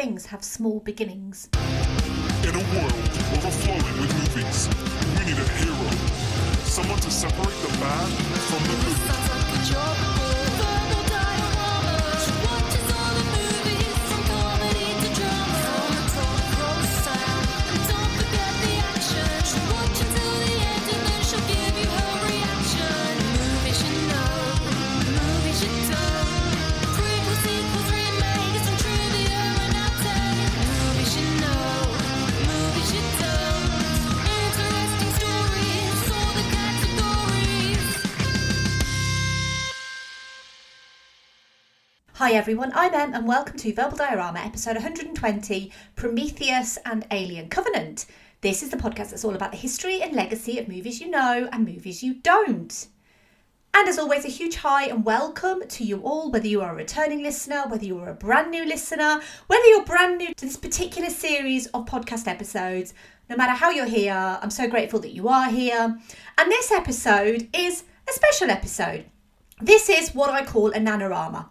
things have small beginnings. In a world overflowing with movies, we need a hero. Someone to separate the bad from the good. Hi everyone, I'm Em and welcome to Verbal Diorama episode 120, Prometheus and Alien Covenant. This is the podcast that's all about the history and legacy of movies you know and movies you don't. And as always, a huge hi and welcome to you all, whether you are a returning listener, whether you are a brand new listener, whether you're brand new to this particular series of podcast episodes. No matter how you're here, I'm so grateful that you are here. And this episode is a special episode. This is what I call a Nanorama.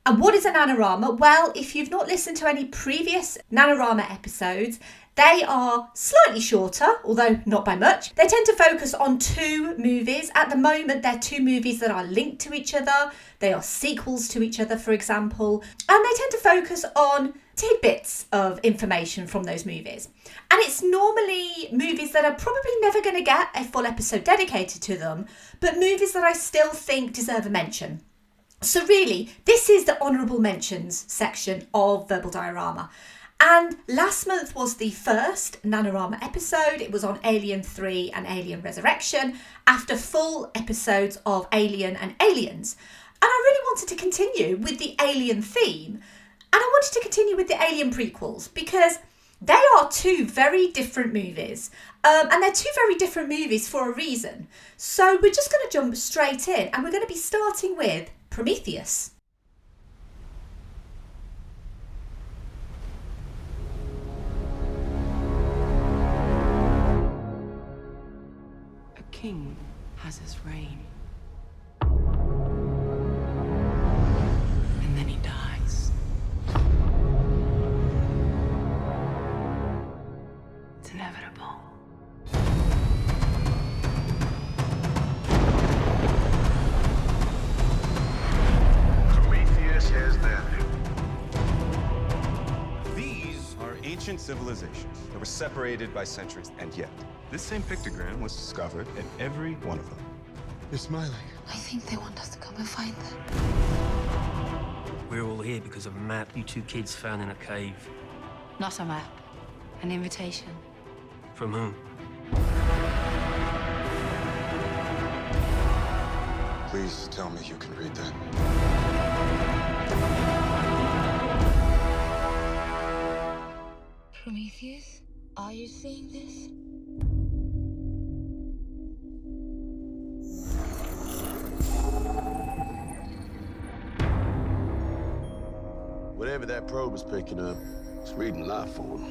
And what is a Nanorama? Well, if you've not listened to any previous Nanorama episodes, they are slightly shorter, although not by much. They tend to focus on two movies. At the moment, they're two movies that are linked to each other. They are sequels to each other, for example. And they tend to focus on tidbits of information from those movies. And it's normally movies that are probably never going to get a full episode dedicated to them, but movies that I still think deserve a mention. So really, this is the honourable mentions section of Verbal Diorama. And last month was the first Nanorama episode. It was on Alien 3 and Alien Resurrection, after full episodes of Alien and Aliens. And I really wanted to continue with the Alien theme. And I wanted to continue with the Alien prequels, because they are two very different movies. And they're two very different movies for a reason. So we're just going to jump straight in, and we're going to be starting with Prometheus. A king has his reign. And then he dies. It's inevitable. Ancient civilizations that were separated by centuries, and yet this same pictogram was discovered in every one of them. You're smiling. I think they want us to come and find them. We're all here because of a map you two kids found in a cave. Not a map, an invitation. From whom? Please tell me you can read that. Prometheus, are you seeing this? Whatever that probe is picking up, it's reading life form.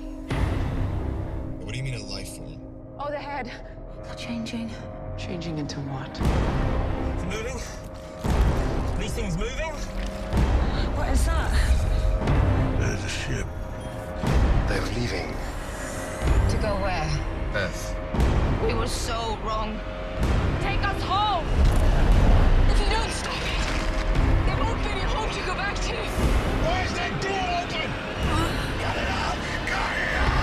What do you mean a life form? Oh, the head. They're changing. Changing into what? It's moving? These things moving? What is that? There's a ship. They're leaving. To go where? Earth. We were so wrong. Take us home! If you don't stop it, there won't be any home to go back to. Why is that door open? Cut it off! Cut it off!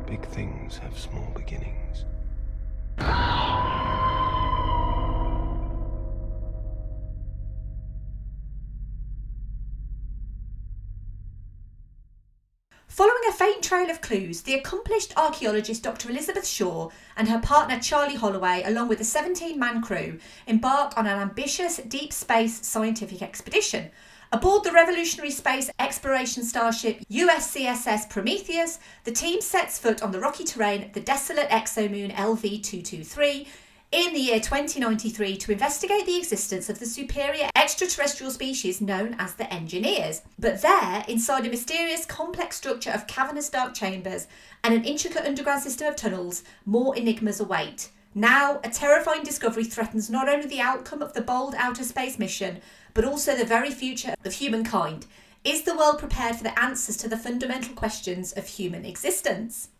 Big things have small beginnings. Following a faint trail of clues, the accomplished archaeologist Dr. Elizabeth Shaw and her partner Charlie Holloway, along with a 17-man crew, embark on an ambitious deep space scientific expedition. Aboard the revolutionary space exploration starship USCSS Prometheus, the team sets foot on the rocky terrain of the desolate exomoon LV-223 in the year 2093 to investigate the existence of the superior extraterrestrial species known as the Engineers. But there, inside a mysterious, complex structure of cavernous dark chambers and an intricate underground system of tunnels, more enigmas await. Now, a terrifying discovery threatens not only the outcome of the bold outer space mission, but also the very future of humankind. Is the world prepared for the answers to the fundamental questions of human existence?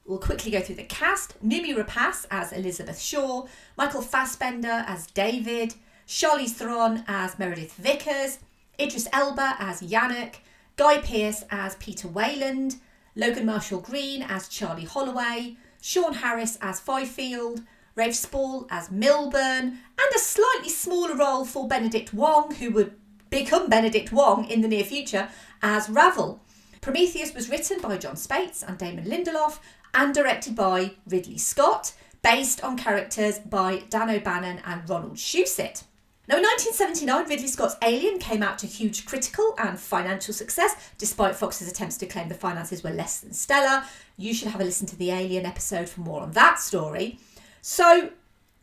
We'll quickly go through the cast. Noomi Rapace as Elizabeth Shaw, Michael Fassbender as David, Charlize Theron as Meredith Vickers, Idris Elba as Yannick, Guy Pearce as Peter Wayland, Logan Marshall Green as Charlie Holloway, Sean Harris as Fifield, Rafe Spall as Milburn, and a slightly smaller role for Benedict Wong, who would become Benedict Wong in the near future, as Ravel. Prometheus was written by John Spates and Damon Lindelof and directed by Ridley Scott, based on characters by Dan O'Bannon and Ronald Shusett. Now, in 1979, Ridley Scott's Alien came out to huge critical and financial success, despite Fox's attempts to claim the finances were less than stellar. You should have a listen to the Alien episode for more on that story. So,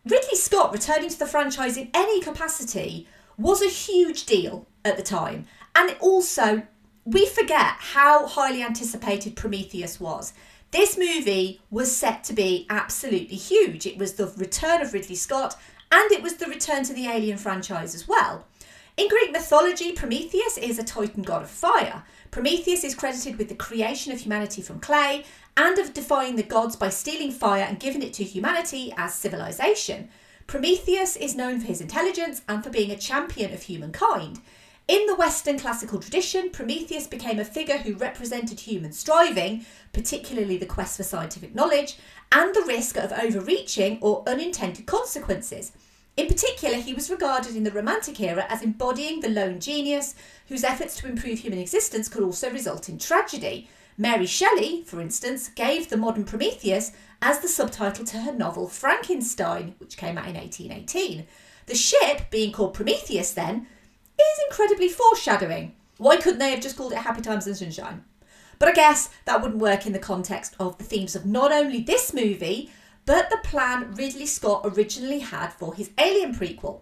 Ridley Scott returning to the franchise in any capacity was a huge deal at the time. And also, we forget how highly anticipated Prometheus was. This movie was set to be absolutely huge. It was the return of Ridley Scott, and it was the return to the Alien franchise as well. In Greek mythology, Prometheus is a Titan god of fire. Prometheus is credited with the creation of humanity from clay and of defying the gods by stealing fire and giving it to humanity as civilization. Prometheus is known for his intelligence and for being a champion of humankind. In the Western classical tradition, Prometheus became a figure who represented human striving, particularly the quest for scientific knowledge, and the risk of overreaching or unintended consequences. In particular, he was regarded in the Romantic era as embodying the lone genius whose efforts to improve human existence could also result in tragedy. Mary Shelley, for instance, gave the modern Prometheus as the subtitle to her novel Frankenstein, which came out in 1818. The ship, being called Prometheus then, is incredibly foreshadowing. Why couldn't they have just called it Happy Times and Sunshine? But I guess that wouldn't work in the context of the themes of not only this movie, but the plan Ridley Scott originally had for his Alien prequel.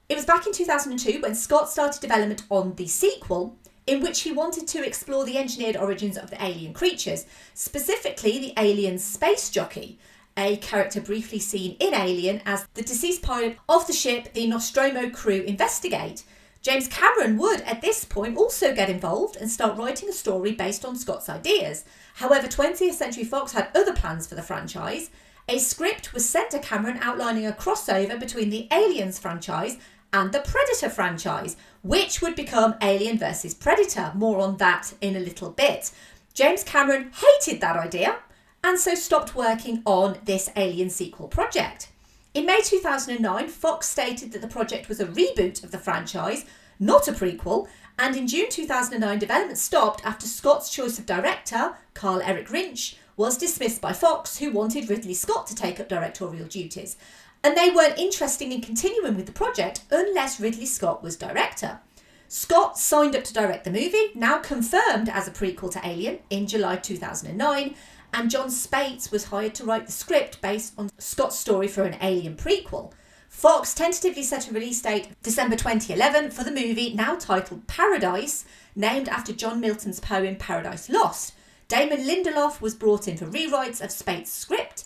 It was back in 2002 when Scott started development on the sequel, in which he wanted to explore the engineered origins of the alien creatures, specifically the alien space jockey, a character briefly seen in Alien as the deceased pilot of the ship the Nostromo crew investigate. James Cameron would, at this point, also get involved and start writing a story based on Scott's ideas. However, 20th Century Fox had other plans for the franchise. A script was sent to Cameron outlining a crossover between the Aliens franchise and the Predator franchise, which would become Alien vs Predator. More on that in a little bit. James Cameron hated that idea and so stopped working on this Alien sequel project. In May 2009, Fox stated that the project was a reboot of the franchise, not a prequel, and in June 2009, development stopped after Scott's choice of director, Carl Eric Rinch, was dismissed by Fox, who wanted Ridley Scott to take up directorial duties. And they weren't interested in continuing with the project unless Ridley Scott was director. Scott signed up to direct the movie, now confirmed as a prequel to Alien, in July 2009, and John Spates was hired to write the script based on Scott's story for an Alien prequel. Fox tentatively set a release date December 2011 for the movie, now titled Paradise, named after John Milton's poem Paradise Lost. Damon Lindelof was brought in for rewrites of Spates' script,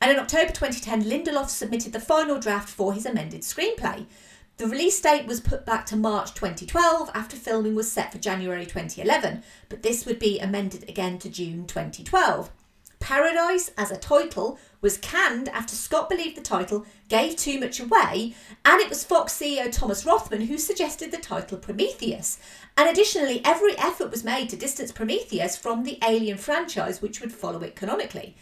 and in October 2010, Lindelof submitted the final draft for his amended screenplay. The release date was put back to March 2012 after filming was set for January 2011, but this would be amended again to June 2012. Paradise, as a title, was canned after Scott believed the title gave too much away, and it was Fox CEO Thomas Rothman who suggested the title Prometheus. And additionally, every effort was made to distance Prometheus from the Alien franchise, which would follow it canonically.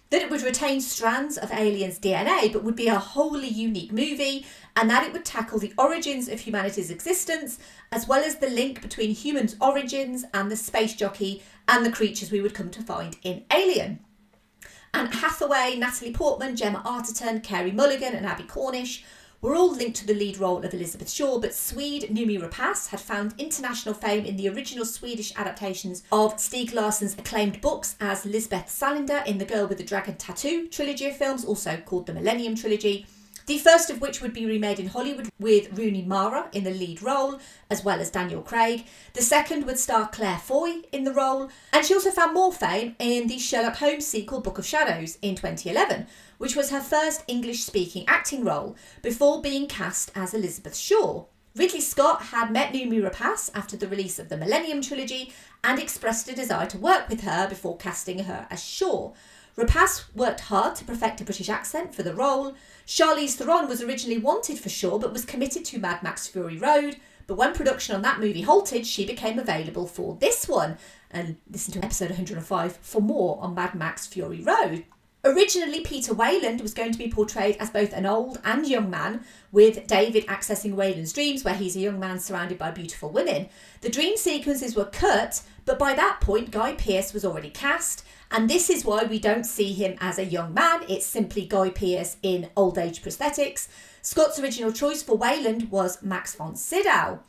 That it would retain strands of Alien's DNA, but would be a wholly unique movie, and that it would tackle the origins of humanity's existence, as well as the link between humans' origins and the space jockey and the creatures we would come to find in Alien. Anne Hathaway, Natalie Portman, Gemma Arterton, Carey Mulligan and Abby Cornish were all linked to the lead role of Elizabeth Shaw, but Swede Noomi Rapace had found international fame in the original Swedish adaptations of Stieg Larsson's acclaimed books as Lisbeth Salander in the Girl with the Dragon Tattoo trilogy of films, also called the Millennium Trilogy, the first of which would be remade in Hollywood with Rooney Mara in the lead role, as well as Daniel Craig. The second would star Claire Foy in the role, and she also found more fame in the Sherlock Holmes sequel Book of Shadows in 2011, which was her first English-speaking acting role, before being cast as Elizabeth Shaw. Ridley Scott had met Noomi Rapace after the release of the Millennium Trilogy and expressed a desire to work with her before casting her as Shaw. Rapace worked hard to perfect a British accent for the role. Charlize Theron was originally wanted for Shaw but was committed to Mad Max Fury Road, but when production on that movie halted, she became available for this one. And listen to episode 105 for more on Mad Max Fury Road. Originally, Peter Wayland was going to be portrayed as both an old and young man, with David accessing Wayland's dreams where he's a young man surrounded by beautiful women. The dream sequences were cut, but by that point Guy Pearce was already cast, and this is why we don't see him as a young man. It's simply Guy Pearce in old age prosthetics. Scott's original choice for Wayland was Max von Sydow.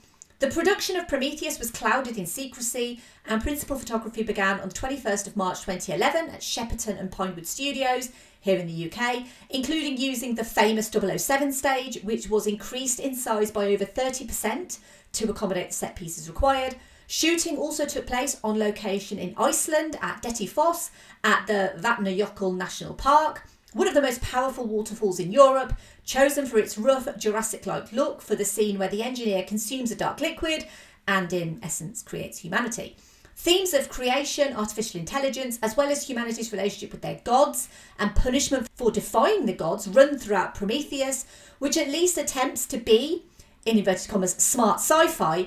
The production of Prometheus was clouded in secrecy, and principal photography began on the 21st of March 2011 at Shepperton and Pinewood Studios here in the UK, including using the famous 007 stage, which was increased in size by over 30% to accommodate the set pieces required. Shooting also took place on location in Iceland at Dettifoss at the Vatnajökull National Park, one of the most powerful waterfalls in Europe, chosen for its rough Jurassic-like look for the scene where the engineer consumes a dark liquid and in essence creates humanity. Themes of creation, artificial intelligence, as well as humanity's relationship with their gods and punishment for defying the gods run throughout Prometheus, which at least attempts to be, in inverted commas, smart sci-fi,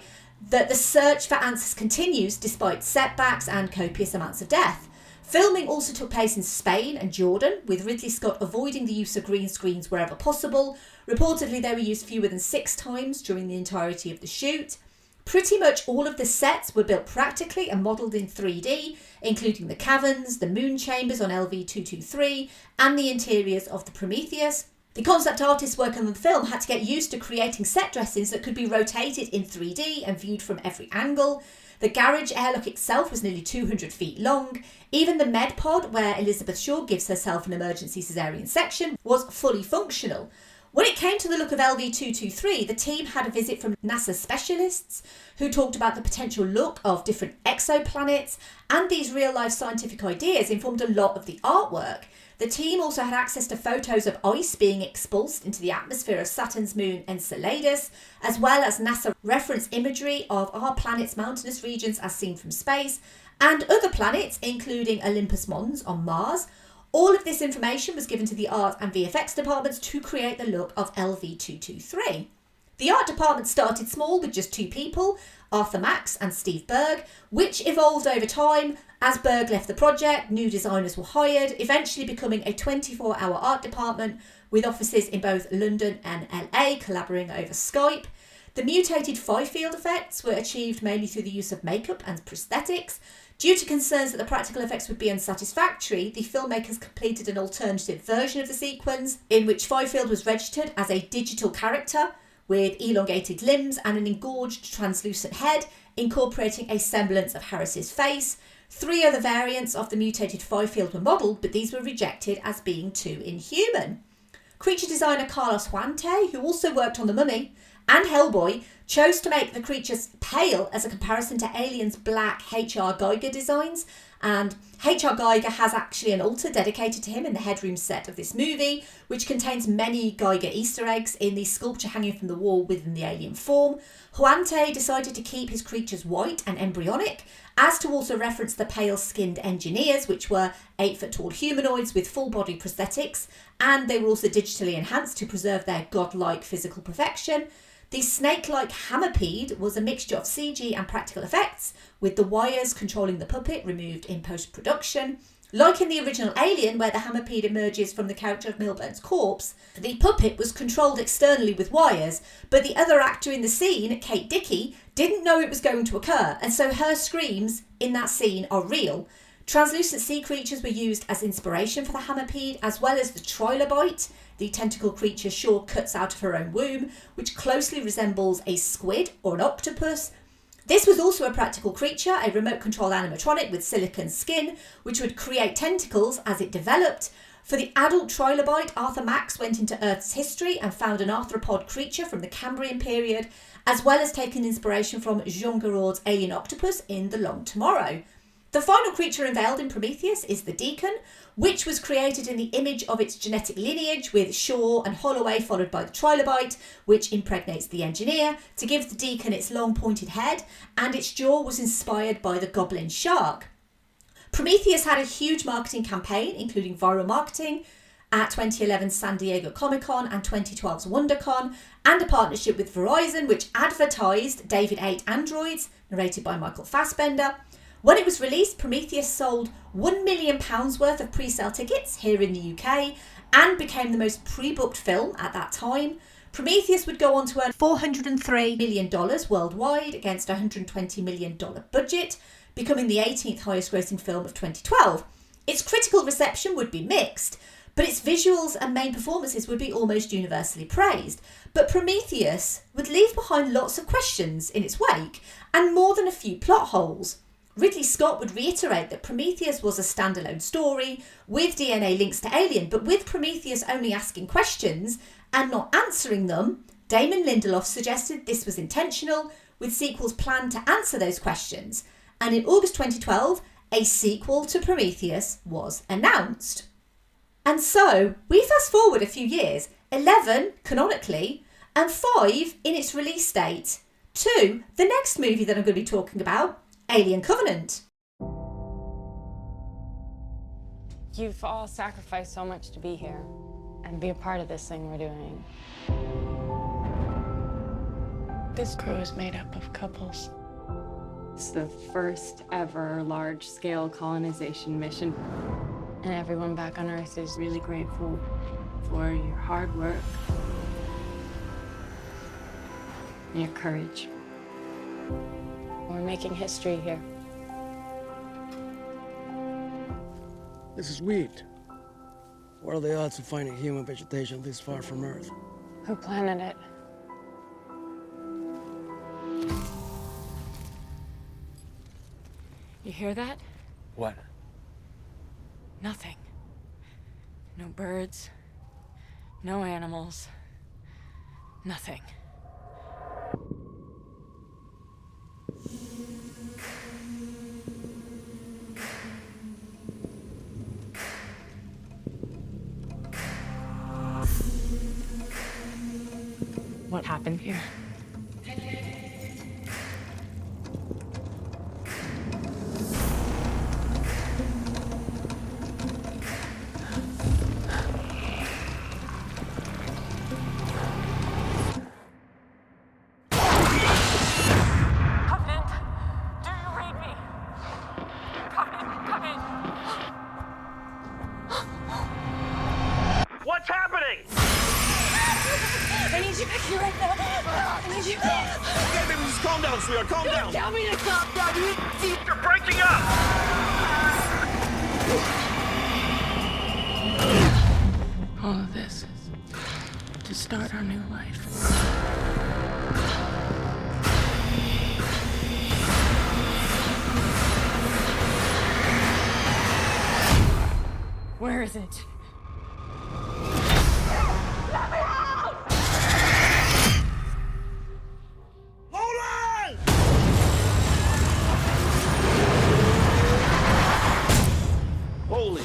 that the search for answers continues despite setbacks and copious amounts of death. Filming also took place in Spain and Jordan, with Ridley Scott avoiding the use of green screens wherever possible. Reportedly, they were used fewer than 6 times during the entirety of the shoot. Pretty much all of the sets were built practically and modelled in 3D, including the caverns, the moon chambers on LV-223, and the interiors of the Prometheus. The concept artists working on the film had to get used to creating set dressings that could be rotated in 3D and viewed from every angle. The garage airlock itself was nearly 200 feet long. Even the med pod, where Elizabeth Shaw gives herself an emergency caesarean section, was fully functional. When it came to the look of LV-223, the team had a visit from NASA specialists who talked about the potential look of different exoplanets, and these real-life scientific ideas informed a lot of the artwork. The team also had access to photos of ice being expulsed into the atmosphere of Saturn's moon Enceladus, as well as NASA reference imagery of our planet's mountainous regions as seen from space, and other planets, including Olympus Mons on Mars. All of this information was given to the art and VFX departments to create the look of LV-223. The art department started small with just 2 people, Arthur Max and Steve Berg, which evolved over time. As Berg left the project, new designers were hired, eventually becoming a 24-hour art department with offices in both London and LA, collaborating over Skype. The mutated 5-field effects were achieved mainly through the use of makeup and prosthetics. Due to concerns that the practical effects would be unsatisfactory, the filmmakers completed an alternative version of the sequence in which 5-field was registered as a digital character with elongated limbs and an engorged translucent head, incorporating a semblance of Harris's face. 3 other variants of the mutated 5-field were modelled, but these were rejected as being too inhuman. Creature designer Carlos Huante, who also worked on The Mummy and Hellboy, chose to make the creatures pale as a comparison to Alien's black H.R. Giger designs, and H.R. Giger has actually an altar dedicated to him in the headroom set of this movie, which contains many Giger Easter eggs in the sculpture hanging from the wall within the alien form. Huante decided to keep his creatures white and embryonic, as to also reference the pale-skinned engineers, which were 8-foot-tall humanoids with full-body prosthetics, and they were also digitally enhanced to preserve their godlike physical perfection. The snake-like hammerpede was a mixture of CG and practical effects, with the wires controlling the puppet removed in post-production. Like in the original Alien, where the hammerpede emerges from the character of Milburn's corpse, the puppet was controlled externally with wires, but the other actor in the scene, Kate Dickie, didn't know it was going to occur, and so her screams in that scene are real. Translucent sea creatures were used as inspiration for the hammerpede, as well as the trilobite, the tentacle creature Shaw cuts out of her own womb, which closely resembles a squid or an octopus. This was also a practical creature, a remote-controlled animatronic with silicone skin, which would create tentacles as it developed. For the adult trilobite, Arthur Max went into Earth's history and found an arthropod creature from the Cambrian period, as well as taking inspiration from Jean Giraud's alien octopus in The Long Tomorrow. The final creature unveiled in Prometheus is the Deacon, which was created in the image of its genetic lineage, with Shaw and Holloway followed by the trilobite, which impregnates the engineer, to give the Deacon its long pointed head, and its jaw was inspired by the goblin shark. Prometheus had a huge marketing campaign, including viral marketing at 2011's San Diego Comic-Con and 2012's WonderCon, and a partnership with Verizon, which advertised David 8 androids, narrated by Michael Fassbender. When it was released, Prometheus sold £1 million worth of pre-sale tickets here in the UK and became the most pre-booked film at that time. Prometheus would go on to earn $403 million worldwide against a $120 million budget, becoming the 18th highest grossing film of 2012. Its critical reception would be mixed, but its visuals and main performances would be almost universally praised. But Prometheus would leave behind lots of questions in its wake and more than a few plot holes. Ridley Scott would reiterate that Prometheus was a standalone story with DNA links to Alien, but with Prometheus only asking questions and not answering them, Damon Lindelof suggested this was intentional, with sequels planned to answer those questions. And in August 2012, a sequel to Prometheus was announced. And so, we fast forward a few years, 11 canonically, and 5 in its release date, to the next movie that I'm going to be talking about, Alien Covenant. You've all sacrificed so much to be here and be a part of this thing we're doing. This crew is made up of couples. It's the first ever large-scale colonization mission. And everyone back on Earth is Really grateful for your hard work and your courage. we're making history here. This is weird. What are the odds of finding human vegetation this far from Earth? Who planted it? You hear that? What? Nothing. No birds. No animals. Nothing. What happened here? What's happening? I need you back here right now. I need you. Okay, baby, just calm down, sweetheart. Calm down. Tell me to calm down. You're breaking up. All of this is to start our new life. Where is it? Holy.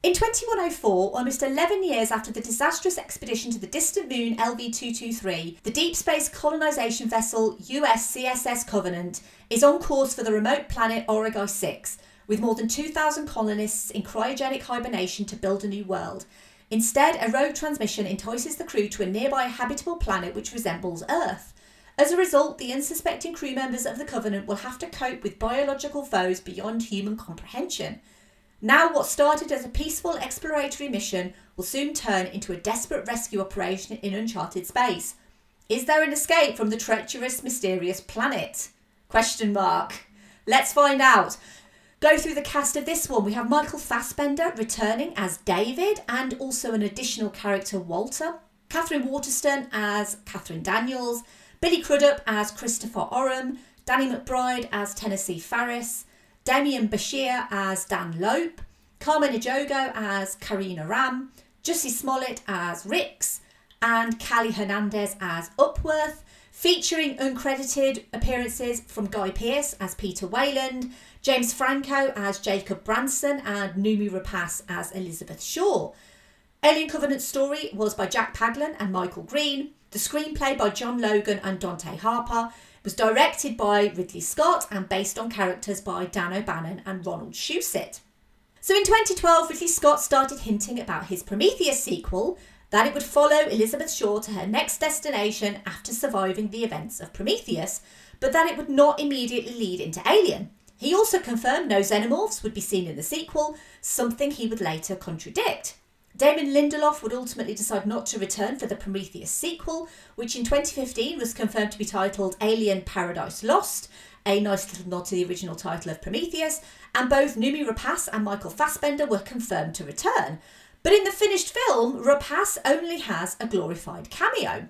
In 2104, almost 11 years after the disastrous expedition to the distant moon LV-223, the deep space colonisation vessel USCSS Covenant is on course for the remote planet Origai 6, with more than 2,000 colonists in cryogenic hibernation to build a new world. Instead, a rogue transmission entices the crew to a nearby habitable planet which resembles Earth. As a result, the unsuspecting crew members of the Covenant will have to cope with biological foes beyond human comprehension. Now, what started as a peaceful exploratory mission will soon turn into a desperate rescue operation in uncharted space. Is there an escape from the treacherous, mysterious planet? Question mark. Let's find out. Go through the cast of this one. We have Michael Fassbender returning as David and also an additional character, Walter. Catherine Waterston as Catherine Daniels. Billy Crudup as Christopher Oram. Danny McBride as Tennessee Farris. Damien Bashir as Dan Lope. Carmen Ejogo as Karina Ram. Jussie Smollett as Rix. And Callie Hernandez as Upworth, featuring uncredited appearances from Guy Pearce as Peter Wayland, James Franco as Jacob Branson, and Noomi Rapace as Elizabeth Shaw. Alien Covenant's story was by Jack Paglen and Michael Green. The screenplay by John Logan and Dante Harper. It was directed by Ridley Scott and based on characters by Dan O'Bannon and Ronald Shusett. So in 2012, Ridley Scott started hinting about his Prometheus sequel, that it would follow Elizabeth Shaw to her next destination after surviving the events of Prometheus, but that it would not immediately lead into Alien. He also confirmed no xenomorphs would be seen in the sequel, something he would later contradict. Damon Lindelof would ultimately decide not to return for the Prometheus sequel, which in 2015 was confirmed to be titled Alien Paradise Lost, a nice little nod to the original title of Prometheus, and both Noomi Rapace and Michael Fassbender were confirmed to return. But in the finished film, Rapace only has a glorified cameo.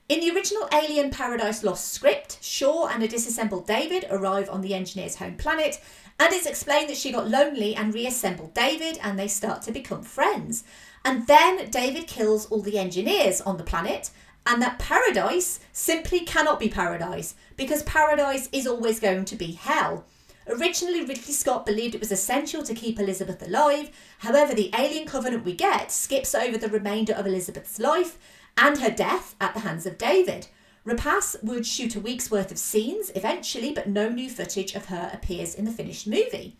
In the original Alien Paradise Lost script, Shaw and a disassembled David arrive on the engineer's home planet, and it's explained that she got lonely and reassembled David, and they start to become friends. And then David kills all the engineers on the planet, and that paradise simply cannot be paradise, because paradise is always going to be hell. Originally, Ridley Scott believed it was essential to keep Elizabeth alive. However, the Alien Covenant we get skips over the remainder of Elizabeth's life and her death at the hands of David. Rapace would shoot a week's worth of scenes eventually, but no new footage of her appears in the finished movie.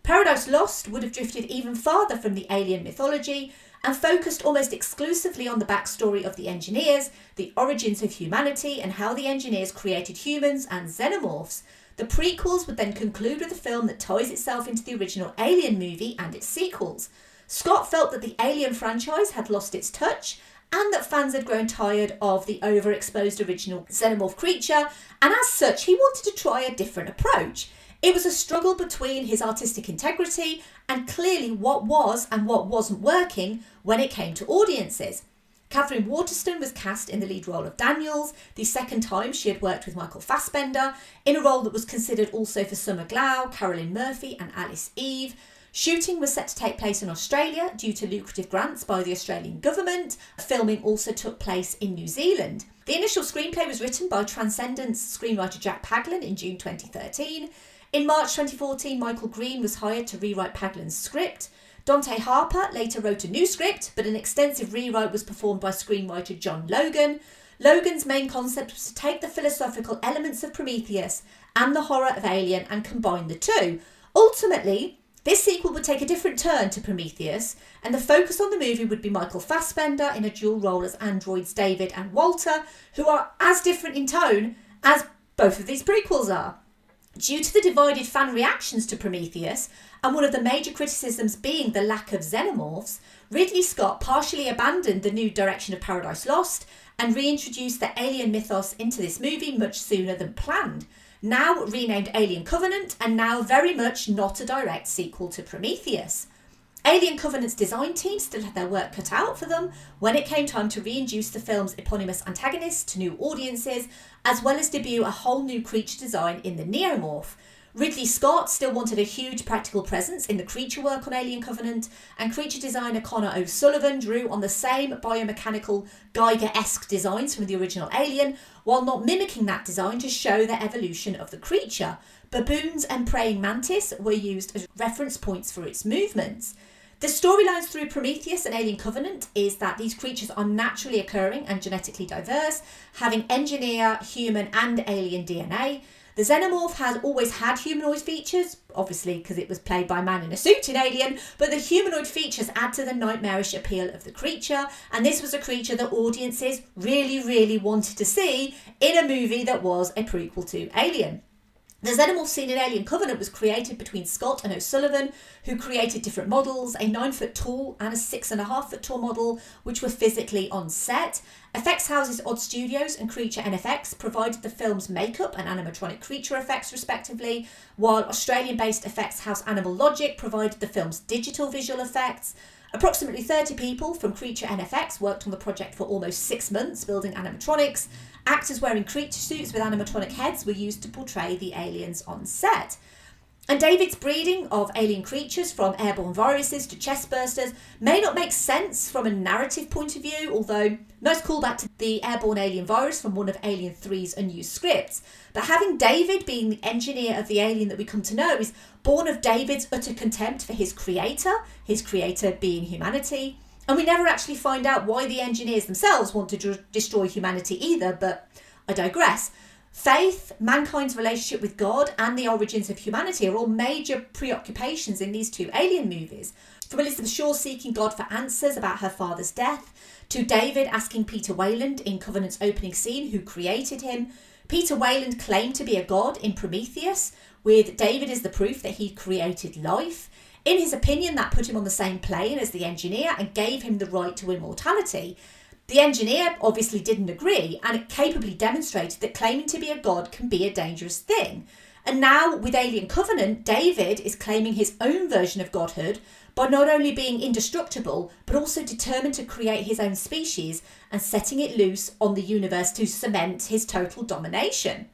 Paradise Lost would have drifted even farther from the alien mythology and focused almost exclusively on the backstory of the engineers, the origins of humanity, and how the engineers created humans and xenomorphs. The prequels would then conclude with a film that ties itself into the original Alien movie and its sequels. Scott felt that the Alien franchise had lost its touch and that fans had grown tired of the overexposed original xenomorph creature, and as such he wanted to try a different approach. It was a struggle between his artistic integrity and clearly what was and what wasn't working when it came to audiences. Catherine Waterston was cast in the lead role of Daniels, the second time she had worked with Michael Fassbender, in a role that was considered also for Summer Glau, Carolyn Murphy and Alice Eve. Shooting was set to take place in Australia due to lucrative grants by the Australian government. Filming also took place in New Zealand. The initial screenplay was written by Transcendence screenwriter Jack Paglen in June 2013. In March 2014, Michael Green was hired to rewrite Paglen's script. Dante Harper later wrote a new script, but an extensive rewrite was performed by screenwriter John Logan. Logan's main concept was to take the philosophical elements of Prometheus and the horror of Alien and combine the two. Ultimately, this sequel would take a different turn to Prometheus, and the focus on the movie would be Michael Fassbender in a dual role as androids David and Walter, who are as different in tone as both of these prequels are. Due to the divided fan reactions to Prometheus, and one of the major criticisms being the lack of xenomorphs, Ridley Scott partially abandoned the new direction of Paradise Lost and reintroduced the alien mythos into this movie much sooner than planned. Now renamed Alien Covenant, and now very much not a direct sequel to Prometheus. Alien Covenant's design team still had their work cut out for them when it came time to reintroduce the film's eponymous antagonist to new audiences, as well as debut a whole new creature design in the Neomorph. Ridley Scott still wanted a huge practical presence in the creature work on Alien Covenant, and creature designer Connor O'Sullivan drew on the same biomechanical Geiger-esque designs from the original Alien, while not mimicking that design to show the evolution of the creature. Baboons and praying mantis were used as reference points for its movements. The storylines through Prometheus and Alien Covenant is that these creatures are naturally occurring and genetically diverse, having engineer, human and alien DNA. The xenomorph has always had humanoid features, obviously because it was played by a man in a suit in Alien, but the humanoid features add to the nightmarish appeal of the creature, and this was a creature that audiences really wanted to see in a movie that was a prequel to Alien. The xenomorph scene in Alien Covenant was created between Scott and O'Sullivan, who created different models, a 9-foot tall and a 6.5-foot tall model, which were physically on set. Effects houses Odd Studios and Creature NFX provided the film's makeup and animatronic creature effects respectively, while Australian-based effects house Animal Logic provided the film's digital visual effects. Approximately 30 people from Creature NFX worked on the project for almost 6 months building animatronics. Actors wearing creature suits with animatronic heads were used to portray the aliens on set. And David's breeding of alien creatures, from airborne viruses to chestbursters, may not make sense from a narrative point of view, although nice callback to the airborne alien virus from one of Alien 3's unused scripts. But having David being the engineer of the alien that we come to know is born of David's utter contempt for his creator being humanity. And we never actually find out why the engineers themselves want to destroy humanity either, but I digress. Faith, mankind's relationship with God, and the origins of humanity are all major preoccupations in these two Alien movies. From Elizabeth Shaw seeking God for answers about her father's death, to David asking Peter Weyland in Covenant's opening scene who created him. Peter Weyland claimed to be a god in Prometheus, with David as the proof that he'd created life. In his opinion, that put him on the same plane as the engineer and gave him the right to immortality. The engineer obviously didn't agree, and it capably demonstrated that claiming to be a god can be a dangerous thing. And now, with Alien Covenant, David is claiming his own version of godhood by not only being indestructible, but also determined to create his own species and setting it loose on the universe to cement his total domination.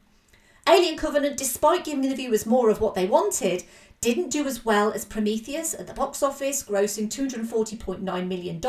Alien Covenant, despite giving the viewers more of what they wanted, didn't do as well as Prometheus at the box office, grossing $240.9 million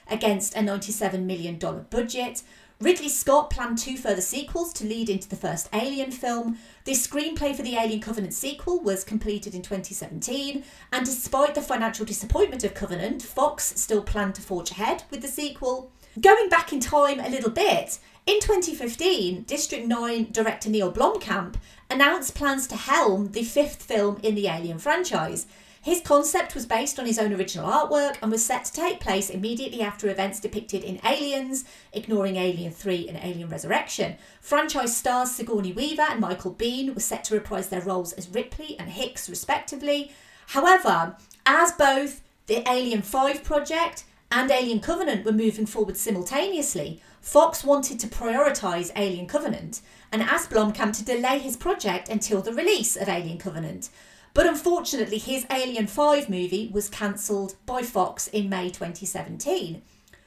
against a $97 million budget. Ridley Scott planned 2 further sequels to lead into the first Alien film. The screenplay for the Alien Covenant sequel was completed in 2017, and despite the financial disappointment of Covenant, Fox still planned to forge ahead with the sequel. Going back in time a little bit, in 2015, District 9 director Neill Blomkamp announced plans to helm the 5th film in the Alien franchise. His concept was based on his own original artwork and was set to take place immediately after events depicted in Aliens, ignoring Alien 3 and Alien Resurrection. Franchise stars Sigourney Weaver and Michael Biehn were set to reprise their roles as Ripley and Hicks, respectively. However, as both the Alien 5 project and Alien Covenant were moving forward simultaneously, Fox wanted to prioritise Alien Covenant and asked Blomkamp to delay his project until the release of Alien Covenant. But unfortunately, his Alien 5 movie was cancelled by Fox in May 2017.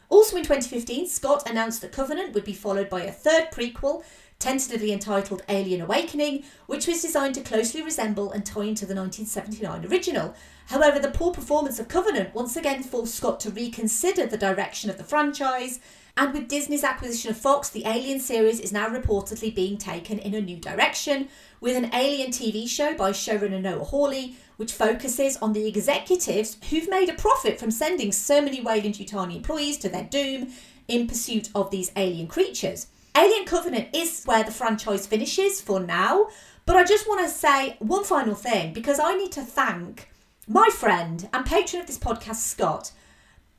Also in 2015, Scott announced that Covenant would be followed by a 3rd prequel, tentatively entitled Alien Awakening, which was designed to closely resemble and tie into the 1979 original. However, the poor performance of Covenant once again forced Scott to reconsider the direction of the franchise, and with Disney's acquisition of Fox, the Alien series is now reportedly being taken in a new direction, with an Alien TV show by showrunner Noah Hawley, which focuses on the executives who've made a profit from sending so many Weyland-Yutani employees to their doom in pursuit of these alien creatures. Alien Covenant is where the franchise finishes for now, but I just want to say one final thing, because I need to thank my friend and patron of this podcast, Scott,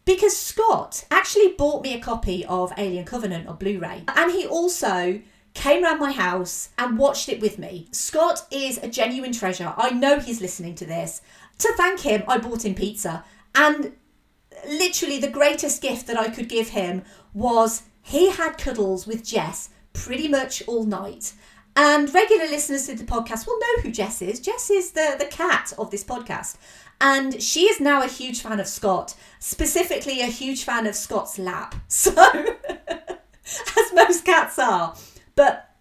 because Scott actually bought me a copy of Alien Covenant on Blu-ray, and he also came round my house and watched it with me. Scott is a genuine treasure. I know he's listening to this. To thank him, I bought him pizza, and literally the greatest gift that I could give him was he had cuddles with Jess pretty much all night. And regular listeners to the podcast will know who Jess is. Jess is the cat of this podcast. And she is now a huge fan of Scott, specifically a huge fan of Scott's lap. So, as most cats are. But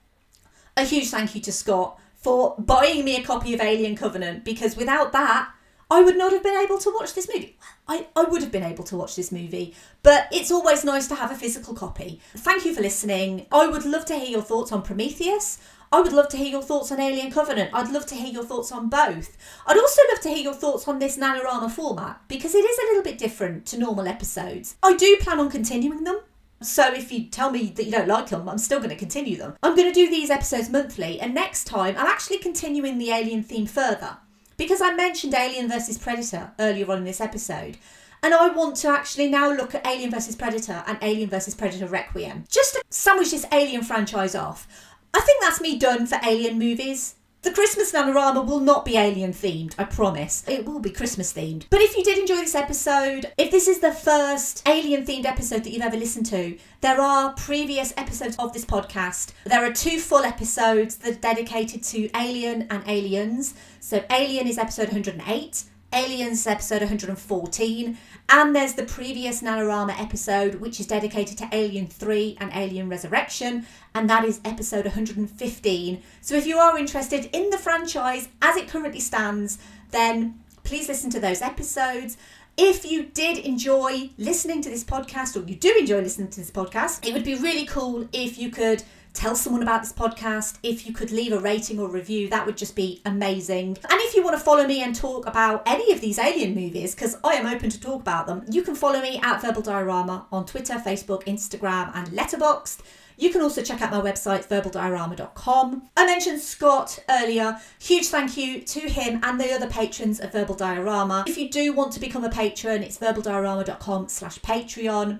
a huge thank you to Scott for buying me a copy of Alien Covenant, because without that, I would not have been able to watch this movie. I would have been able to watch this movie, but it's always nice to have a physical copy. Thank you for listening. I would love to hear your thoughts on Prometheus. I would love to hear your thoughts on Alien Covenant. I'd love to hear your thoughts on both. I'd also love to hear your thoughts on this Nanorama format, because it is a little bit different to normal episodes. I do plan on continuing them. So if you tell me that you don't like them, I'm still going to continue them. I'm going to do these episodes monthly, and next time I'll actually continue in the Alien theme further, because I mentioned Alien vs Predator earlier on in this episode, and I want to actually now look at Alien vs Predator and Alien vs Predator Requiem, just to sandwich this Alien franchise off. I think that's me done for Alien movies. The Christmas Nanorama will not be alien themed, I promise. It will be Christmas themed. But if you did enjoy this episode, if this is the first alien themed episode that you've ever listened to, there are previous episodes of this podcast. There are 2 full episodes that are dedicated to Alien and Aliens. So Alien is episode 108, Aliens is episode 114, and there's the previous Nanorama episode which is dedicated to Alien 3 and Alien Resurrection, and that is episode 115. So if you are interested in the franchise as it currently stands, then please listen to those episodes. If you did enjoy listening to this podcast, or you do enjoy listening to this podcast, it would be really cool if you could tell someone about this podcast. If you could leave a rating or review, that would just be amazing. And if you want to follow me and talk about any of these alien movies, because I am open to talk about them, you can follow me at Verbal Diorama on Twitter, Facebook, Instagram and Letterboxd. You can also check out my website, verbaldiorama.com. I mentioned Scott earlier. Huge thank you to him and the other patrons of Verbal Diorama. If you do want to become a patron, it's verbaldiorama.com/Patreon.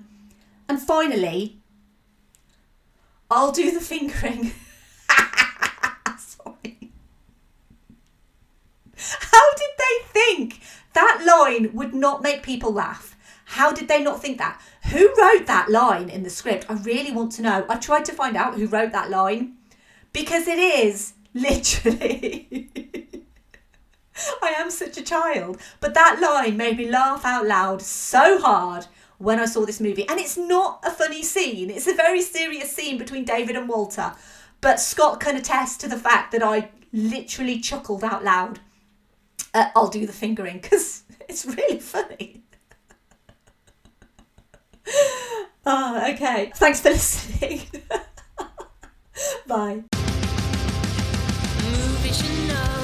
And finally, I'll do the fingering. Sorry. How did they think that line would not make people laugh? How did they not think that? Who wrote that line in the script? I really want to know. I've tried to find out who wrote that line, because it is literally... I am such a child. But that line made me laugh out loud so hard when I saw this movie. And it's not a funny scene. It's a very serious scene between David and Walter. But Scott can attest to the fact that I literally chuckled out loud. I'll do the fingering, because it's really funny. Oh, okay. Thanks for listening. Bye. Movies you know.